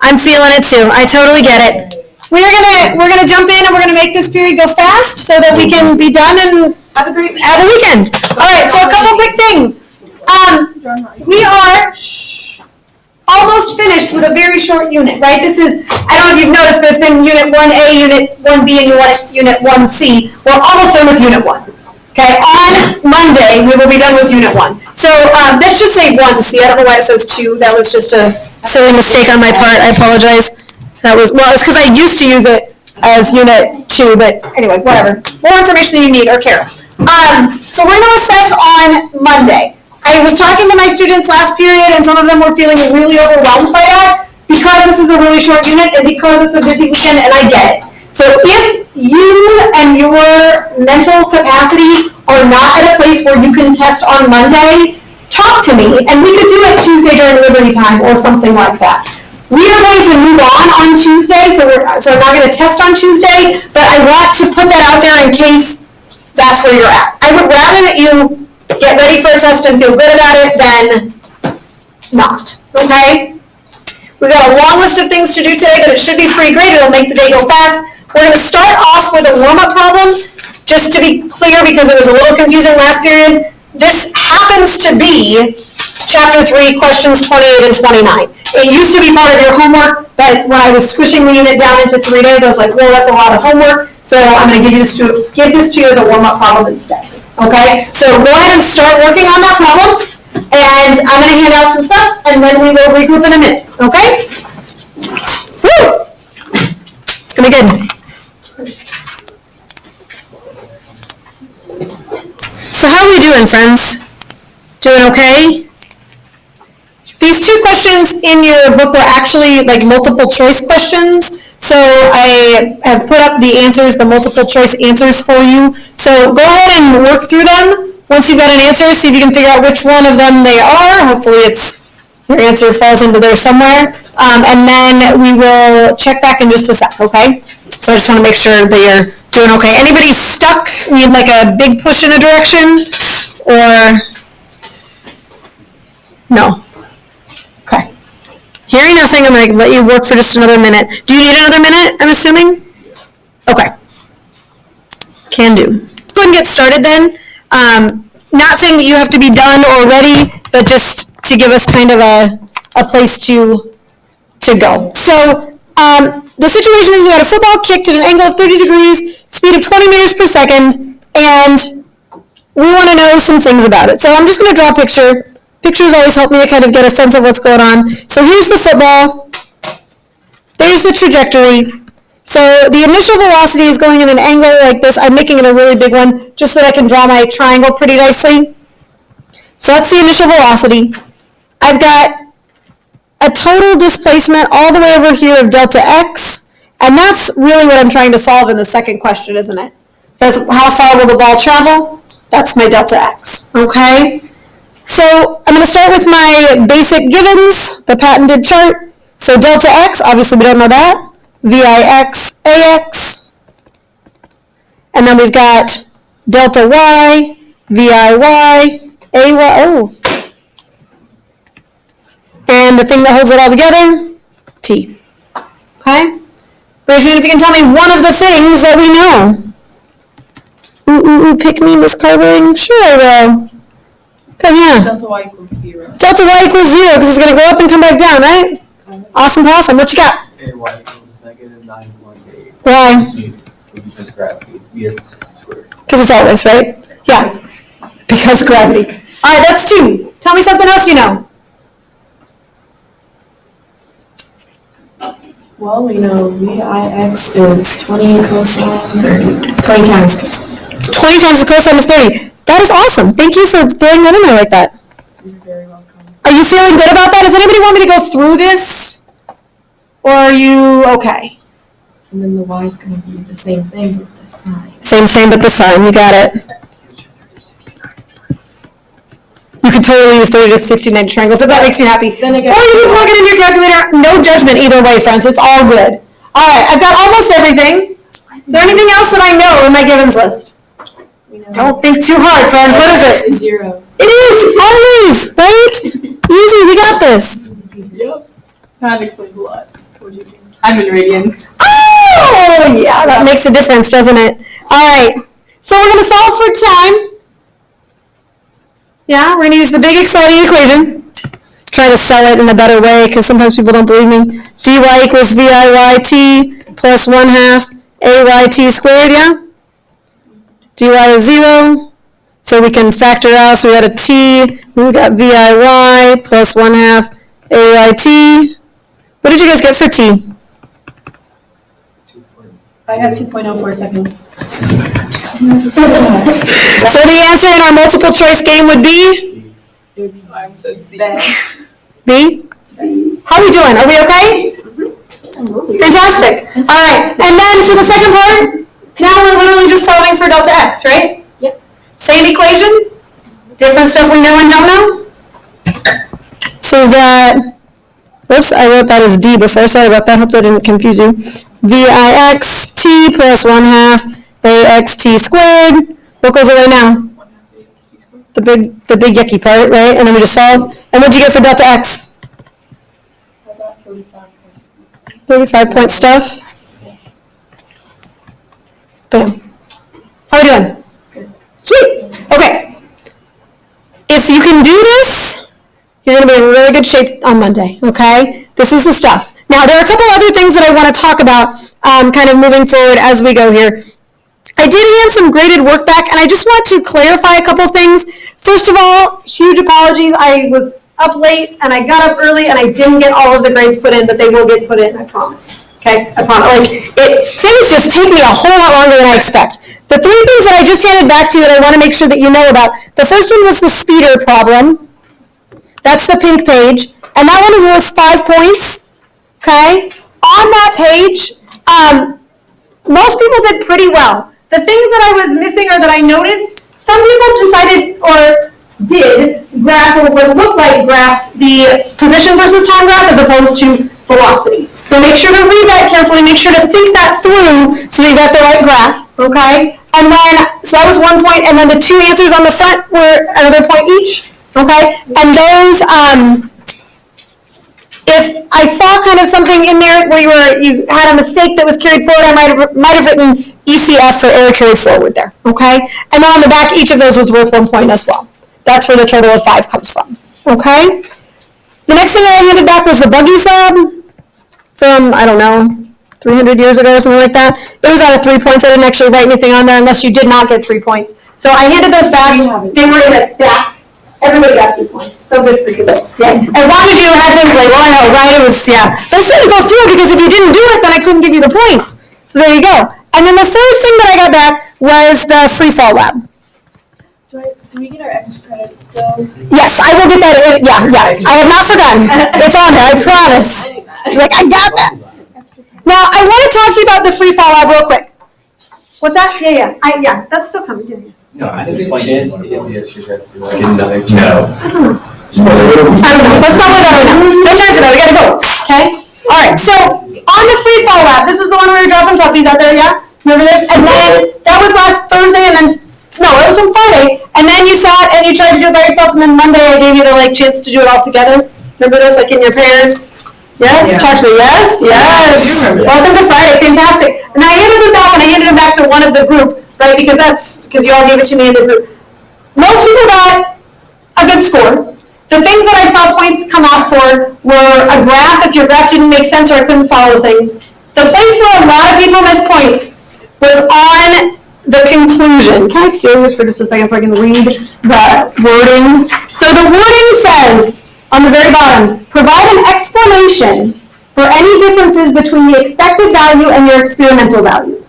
I'm feeling it too. I totally get it. We're gonna jump in and we're gonna make this period go fast so that we can be done and have a weekend. All right. So a couple quick things. We are almost finished with a very short unit, right? This is, I don't know if you've noticed, but it's been Unit 1A, Unit 1B, and Unit 1C. We're almost done with Unit 1. Okay, on Monday, we will be done with Unit 1. So that should say 1C. I don't know why it says 2. That was just a silly mistake on my part. I apologize. That was, well, it's because I used to use it as Unit 2, but anyway, whatever. More information than you need or care. So we're going to assess on Monday. I was talking to my students last period, and some of them were feeling really overwhelmed by that because this is a really short unit and because it's a busy weekend, and I get it. So if you and your mental capacity are not at a place where you can test on Monday, talk to me, and we could do it Tuesday during Liberty Time or something like that. We are going to move on Tuesday, so I'm not going to test on Tuesday, but I want to put that out there in case that's where you're at. I would rather that you get ready for a test and feel good about it than not, okay? We've got a long list of things to do today, but it should be pretty great. It'll make the day go fast. We're going to start off with a warm-up problem, just to be clear because it was a little confusing last period. This happens to be Chapter 3, questions 28 and 29. It used to be part of your homework, but when I was squishing the unit down into 3 days, I was like, well, that's a lot of homework, so I'm going to give this to you as a warm-up problem instead. Okay, so go ahead and start working on that problem, and I'm going to hand out some stuff, and then we will regroup in a minute, okay? Woo! It's going to be good. So how are we doing, friends? Doing okay? These 2 questions in your book were actually like multiple choice questions. So I have put up the answers, the multiple choice answers for you. So go ahead and work through them. Once you've got an answer, see if you can figure out which one of them they are. Hopefully your answer falls into there somewhere. And then we will check back in just a sec, okay? So I just want to make sure that you're doing okay. Anybody stuck? Need like a big push in a direction? Or no? Okay. Hearing nothing, I'm going to let you work for just another minute. Do you need another minute, I'm assuming? Okay. Can do. Go ahead and get started then. Not saying that you have to be done or ready, but just to give us kind of a place to go. So the situation is we had a football kicked at an angle of 30 degrees, speed of 20 meters per second, and we want to know some things about it. So I'm just going to draw a picture. Pictures always help me to kind of get a sense of what's going on. So here's the football. There's the trajectory. So the initial velocity is going in an angle like this. I'm making it a really big one just so that I can draw my triangle pretty nicely. So that's the initial velocity. I've got a total displacement all the way over here of delta x, and that's really what I'm trying to solve in the second question, isn't it? It says how far will the ball travel? That's my delta x, okay? So I'm going to start with my basic givens, the patented chart. So delta x, obviously we don't know that. Vix, ax. And then we've got delta y, VIY, AY. Oh. And the thing that holds it all together, T. Okay? Raise your hand if you can tell me one of the things that we know. Ooh, pick me, Miss Carving. Sure I will. Come here. Delta y equals 0. Delta y equals 0 because it's going to go up and come back down, right? Awesome. What you got? AY equals negative 9.8. Why? Because gravity. Meter squared. Because it's always, right? Yeah. Because gravity. All right, that's 2. Tell me something else you know. Well, we know Vix is 20 cosine 30. 20 times cosine. 20 times the cosine of 30. That is awesome. Thank you for throwing that in there like that. You're very welcome. Are you feeling good about that? Does anybody want me to go through this? Or are you okay? And then the y is going to be the same thing with the sine. Same, but the sign. You got it. You could totally use 30 to 60, 90 triangles if that makes you happy. Or you can plug it in your calculator. No judgment either way, friends. It's all good. All right, I've got almost everything. Is there anything else that I know in my givens list? Don't think too hard, friends. What is it? 0. It is! Always! Right? Easy, we got this. Yep. That explains a lot. I'm in radians. Oh, yeah, that makes a difference, doesn't it? All right, so we're going to solve for time. Yeah, we're going to use the big exciting equation. Try to sell it in a better way because sometimes people don't believe me. dy equals VIYT plus 1/2 AYT squared, yeah? dy is 0, so we can factor out, so we got a t, then we got VIY plus 1/2 AYT. What did you guys get for t? I got 2.04 seconds. So the answer in our multiple choice game would be? I'm so C. B? How are we doing? Are we okay? Fantastic. All right. And then for the second part, now we're literally just solving for delta x, right? Yep. Same equation, different stuff we know and don't know. So that, whoops, I wrote that as D before. Sorry about that. Hope that didn't confuse you. VIXT plus 1/2 AXT squared. What goes away now? The big yucky part, right? And then we just solve. And what did you get for delta x? 35 point stuff. Boom. How are we doing? Good. Sweet. Okay. If you can do this, you're going to be in really good shape on Monday, okay? This is the stuff. Now, there are a couple other things that I want to talk about kind of moving forward as we go here. I did hand some graded work back, and I just want to clarify a couple things. First of all, huge apologies. I was up late, and I got up early, and I didn't get all of the grades put in, but they will get put in, I promise. Okay? I promise. Things just take me a whole lot longer than I expect. The 3 things that I just handed back to you that I want to make sure that you know about, the first one was the speeder problem. That's the pink page. And that one is worth 5 points. Okay? On that page, most people did pretty well. The things that I was missing or that I noticed, some people decided or did graph or what looked like graphed the position versus time graph as opposed to velocity. So make sure to read that carefully. Make sure to think that through so that you got the right graph. Okay? And then, so that was 1 point, and then the 2 answers on the front were another point each. Okay? And those, if I saw kind of something in there where you had a mistake that was carried forward, I might have written ECF or error carried forward there. Okay? And then on the back, each of those was worth 1 point as well. That's where the total of 5 comes from. Okay? The next thing I handed back was the buggy sub from, I don't know, 300 years ago or something like that. It was out of 3 points. I didn't actually write anything on there unless you did not get 3 points. So I handed those back. They were in a stack. Everybody got 2 points. So good for you. Yeah. As long as you had things like, well, I know, right? It was, yeah. Frustrating to go through because if you didn't do it, then I couldn't give you the points. So there you go. And then the third thing that I got back was the free fall lab. Do we get our extra credits still? Yes, I will get that. Yeah. I have not forgotten. It's on there, I promise. She's like, I got that. Now, I want to talk to you about the free fall lab real quick. What's that? Yeah, that's still coming. Yeah. No, I think there's a chance if the extras have to like No. another chance. I don't know. Let's not worry about it now. No time to know. We gotta go. Okay? All right. So on the free fall lab, this is the one where you're dropping puppies out there, yeah? Remember this? And then that was last Thursday, and then no, it was on Friday. And then you sat and you tried to do it by yourself, and then Monday I gave you the chance to do it all together. Remember this, like in your pairs? Yes. Yeah. Talk to me. Yes. Welcome to Friday. Fantastic. And I handed them back, to one of the group, right? Because you all gave it to me in the group. Most people got a good score. The things that I saw points come off for were a graph, if your graph didn't make sense or I couldn't follow things. The place where a lot of people missed points was on the conclusion. Can I steal this for just a second so I can read the wording? So the wording says, on the very bottom, provide an explanation for any differences between the expected value and your experimental value.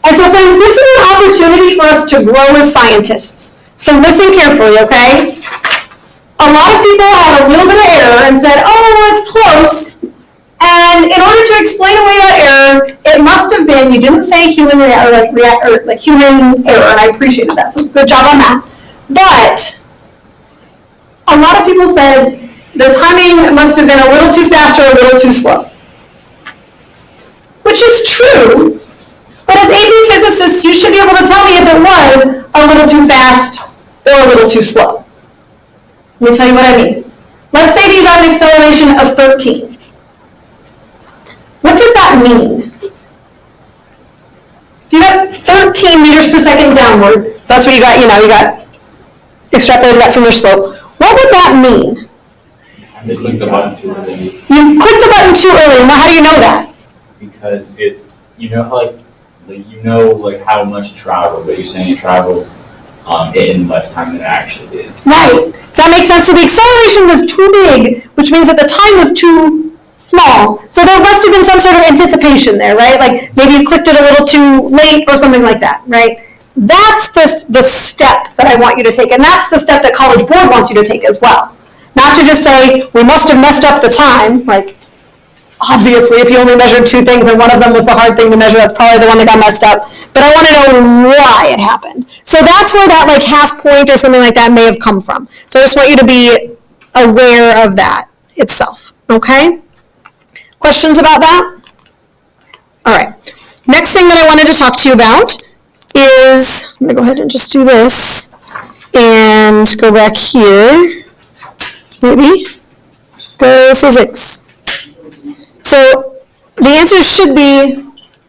And so friends, this is an opportunity for us to grow as scientists. So listen carefully, okay? A lot of people had a little bit of error and said, oh, well, it's close. And in order to explain away that error, it must have been, you didn't say human human error, and I appreciated that, so good job on that. But a lot of people said the timing must have been a little too fast or a little too slow. Which is true, but as AP physicists, you should be able to tell me if it was a little too fast or a little too slow. Let me tell you what I mean. Let's say you got an acceleration of 13. What that mean? If you got 13 meters per second downward, so that's what you got, you got extrapolated that from your slope. What would that mean? You click the button too early. You clicked the button too early. Now, how do you know that? Because how how much it traveled, but you're saying it traveled in less time than it actually did. Right. Does that make sense? So the acceleration was too big, which means that the time was too small. So there must have been some sort of anticipation there, right? Like maybe you clicked it a little too late or something like that, right? That's the step that I want you to take, and that's the step that College Board wants you to take as well. Not to just say, we must have messed up the time, like, obviously, if you only measured two things and one of them was the hard thing to measure, that's probably the one that got messed up. But I want to know why it happened. So that's where that like half point or something like that may have come from. So I just want you to be aware of that itself, okay? Questions about that? All right. Next thing that I wanted to talk to you about is, I'm going to go ahead and just do this and go back here. Maybe. Go physics. So the answer should be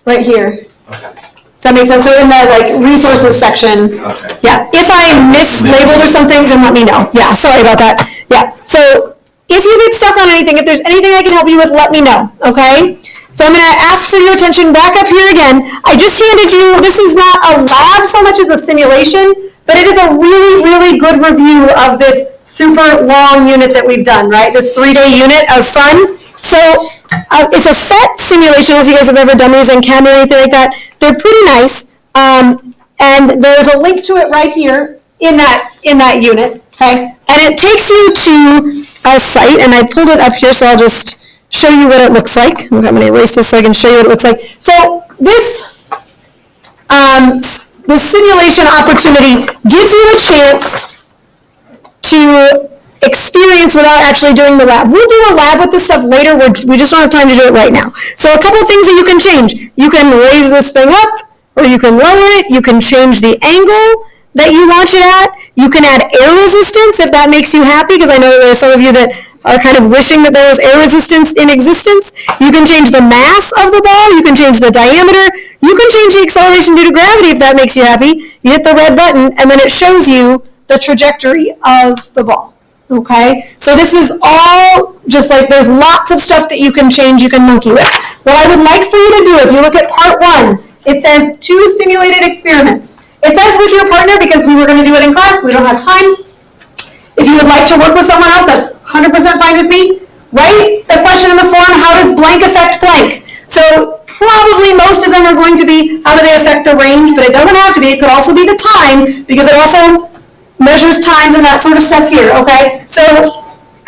right here. Okay. Does that make sense? So in the resources section. Okay. Yeah. If I mislabeled or something, then let me know. Yeah. Sorry about that. Yeah. So if you get stuck on anything, if there's anything I can help you with, let me know. Okay. So I'm going to ask for your attention back up here again. I just handed you. This is not a lab so much as a simulation, but it is a really, really good review of this super long unit that we've done. Right. This 3-day unit of fun. So it's a set simulation, if you guys have ever done these in chem or anything like that. They're pretty nice. And there's a link to it right here in that unit, okay? And it takes you to a site, and I pulled it up here, so I'll just show you what it looks like. Okay, I'm going to erase this so I can show you what it looks like. So this simulation opportunity gives you a chance to experience without actually doing the lab. We'll do a lab with this stuff later. We just don't have time to do it right now. So a couple things that you can change. You can raise this thing up, or you can lower it. You can change the angle that you launch it at. You can add air resistance if that makes you happy, because I know that there's some of you that are kind of wishing that there was air resistance in existence. You can change the mass of the ball. You can change the diameter. You can change the acceleration due to gravity if that makes you happy. You hit the red button, and then it shows you the trajectory of the ball. Okay, so this is all just like there's lots of stuff that you can change, you can monkey with. What I would like for you to do, if you look at part 1, it says 2 simulated experiments. It says with your partner because we were going to do it in class, we don't have time. If you would like to work with someone else, that's 100% fine with me. Write the question in the form, how does blank affect blank? So probably most of them are going to be, how do they affect the range? But it doesn't have to be, it could also be the time, because it also measures times and that sort of stuff here, okay? So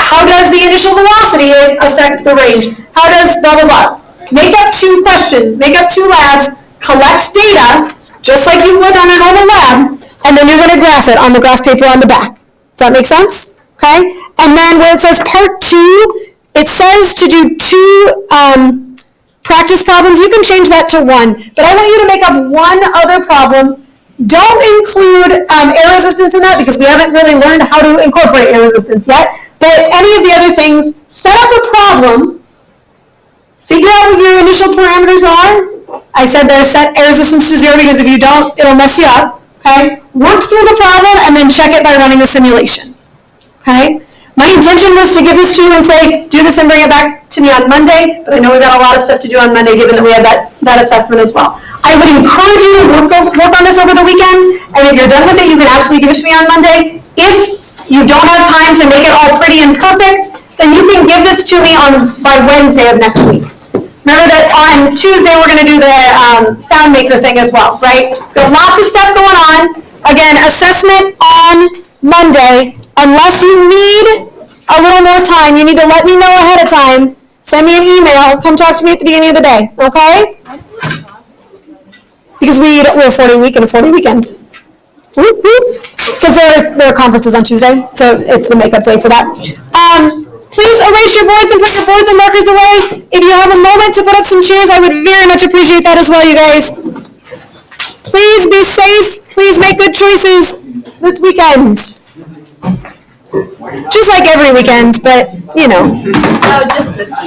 how does the initial velocity affect the range? How does blah, blah, blah? Make up 2 questions, make up 2 labs, collect data, just like you would on a normal lab, and then you're going to graph it on the graph paper on the back. Does that make sense? Okay? And then where it says part 2, it says to do 2 practice problems. You can change that to 1, but I want you to make up 1 other problem. Don't include air resistance in that because we haven't really learned how to incorporate air resistance yet. But any of the other things, set up a problem, figure out what your initial parameters are. I said there's set air resistance to 0 because if you don't, it'll mess you up. Okay? Work through the problem and then check it by running the simulation. Okay? My intention was to give this to you and say, do this and bring it back to me on Monday, but I know we've got a lot of stuff to do on Monday given that we have that assessment as well. I would encourage you to work on this over the weekend, and if you're done with it, you can absolutely give it to me on Monday. If you don't have time to make it all pretty and perfect, then you can give this to me by Wednesday of next week. Remember that on Tuesday we're going to do the sound maker thing as well, right? So lots of stuff going on. Again, assessment on Monday. Unless you need a little more time, you need to let me know ahead of time. Send me an email. Come talk to me at the beginning of the day, okay? Because we're 40-week and 40 weekends. Because there are conferences on Tuesday, so it's the makeup day for that. Please erase your boards and put your boards and markers away. If you have a moment to put up some cheers, I would very much appreciate that as well, you guys. Please be safe. Please make good choices this weekend. Just like every weekend, but, you know. Oh, just this